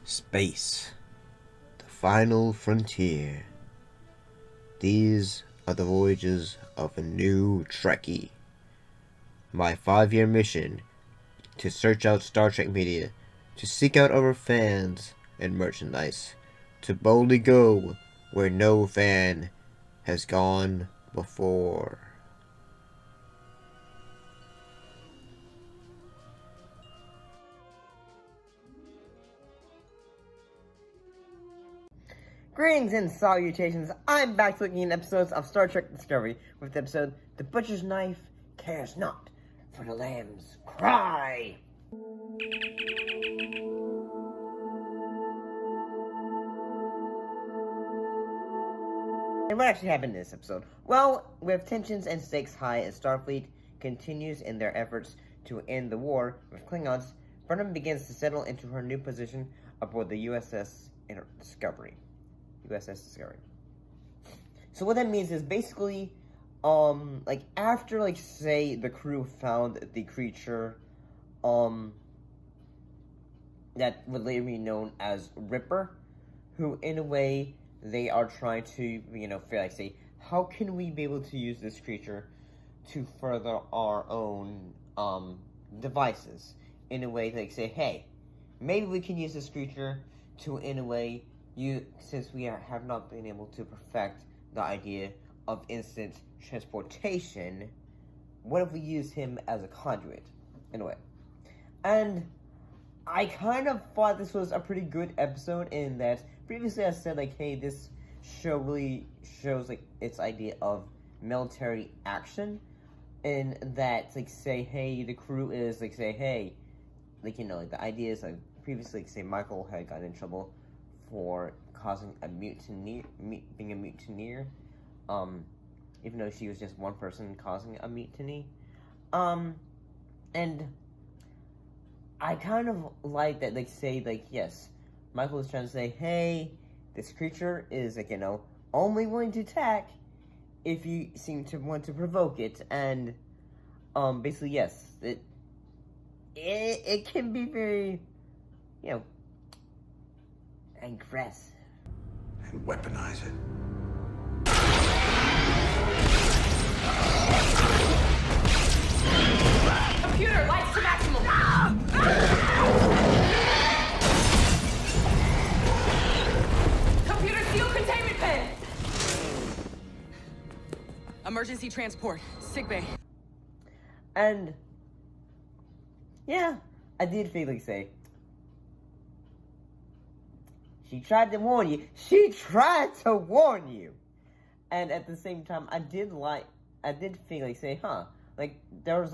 Space, the final frontier. These are the voyages of a new Trekkie. My 5-year mission to search out Star Trek media, to seek out our fans and merchandise, to boldly go where no fan has gone before. Greetings and salutations. I'm back to looking at episodes of Star Trek Discovery with the episode The Butcher's Knife Cares Not for the Lamb's Cry. And what actually happened in this episode? Well, with tensions and stakes high as Starfleet continues in their efforts to end the war with Klingons, Burnham begins to settle into her new position aboard the USS Discovery. So what that means is basically, after, say, the crew found the creature, that would later be known as Ripper, who, in a way, they are trying to, say, how can we be able to use this creature to further our own, devices? In a way, say, hey, maybe we can use this creature to, in a way, since we have not been able to perfect the idea of instant transportation, what if we use him as a conduit, in a way? And I kind of thought this was a pretty good episode in that previously I said, hey, this show really shows, its idea of military action, in that, say, hey, the crew is, say, hey, the idea is, previously, say, Michael had gotten in trouble for causing a mutiny, being a mutineer, even though she was just one person causing a mutiny, and I kind of like that, yes, Michael was trying to say, hey, this creature is, only willing to attack if you seem to want to provoke it, and, basically, yes, it can be very, aggressive. And weaponize it. Computer, lights to maximum. Computer, seal containment pen. Emergency transport, sickbay. And yeah, I did feel say, she tried to warn you. She tried to warn you. And at the same time, I did feel say, there was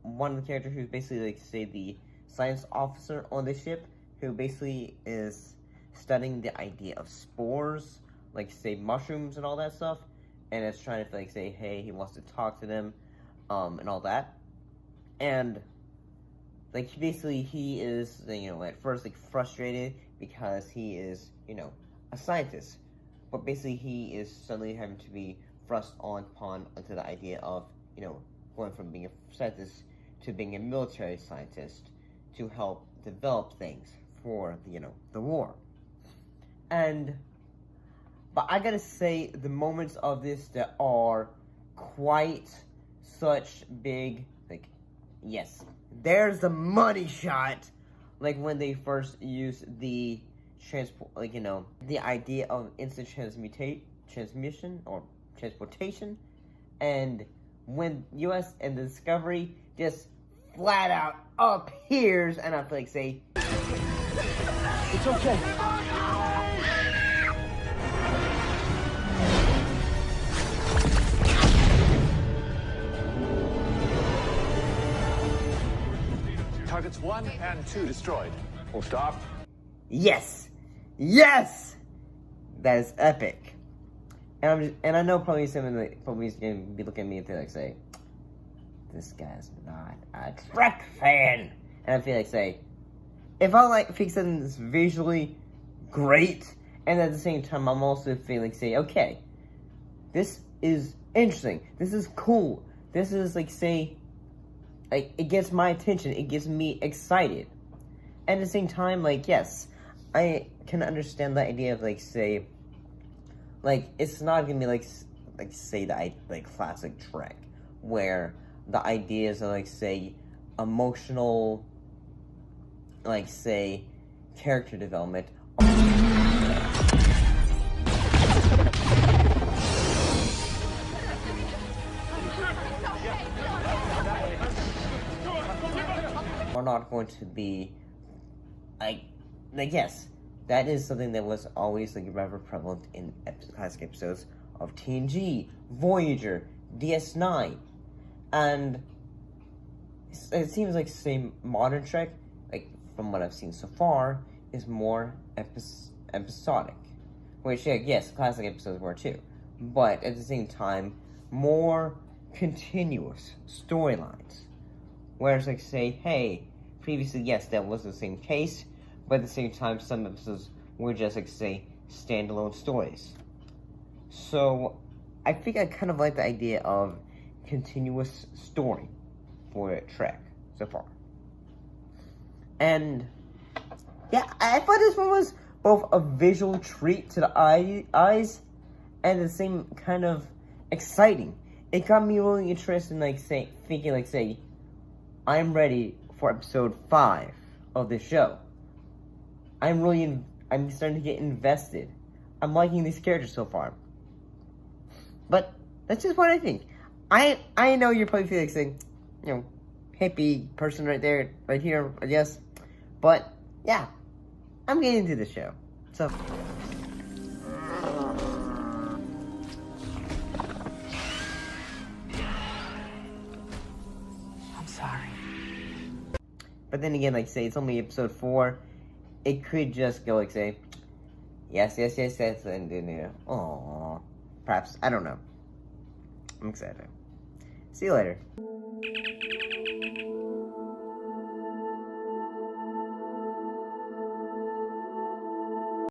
one of the characters who's basically the science officer on the ship, who basically is studying the idea of spores, mushrooms and all that stuff, and it's trying to say, hey, he wants to talk to them, and all that. And basically, he is, at first, frustrated because he is, a scientist. But basically, he is suddenly having to be thrust upon onto the idea of, going from being a scientist to being a military scientist to help develop things for, the war. But I gotta say, the moments of this that are quite such big, yes, there's the money shot, when they first use the the idea of instant transmission or transportation, and when US and the Discovery just flat out appears, and I feel say, it's okay. Targets 1 and 2 destroyed. We'll stop. Yes! Yes! That is epic. And I know probably some of the police gonna be looking at me and say, this guy's not a Trek fan. And I feel say, if I think something that's visually great, and at the same time I'm also feeling say, okay, this is interesting. This is cool. This is say, it gets my attention. It gets me excited. at the same time, like, yes, I can understand the idea of, like, say, like, it's not gonna be, like say, the classic Trek, where the ideas of, like, say, emotional, like, say, character development are not going to be, like, yes, that is something that was always, like, rather prevalent in classic episodes of TNG, Voyager, DS9, and it seems like, say, modern Trek, like, from what I've seen so far, is more episodic. Which, yeah, yes, classic episodes were too. But at the same time, more continuous storylines. Whereas, like, say, hey, previously, yes, that was the same case, but at the same time, some episodes were just, like, say, standalone stories. So, I think I kind of like the idea of continuous story for Trek so far. And yeah, I thought this one was both a visual treat to the eyes and the same kind of exciting. It got me really interested in, like, say, thinking, like, say, I'm ready for episode 5 of this show. I'm starting to get invested. I'm liking these characters so far. But that's just what I think. I know you're probably feeling like saying, you know, hippie person right there, right here, I guess. But yeah, I'm getting into the show. So I'm sorry. but then again, like, say, it's only episode 4. It could just go, like, say, yes, and then, you know, aww. Perhaps, I don't know. I'm excited. See you later.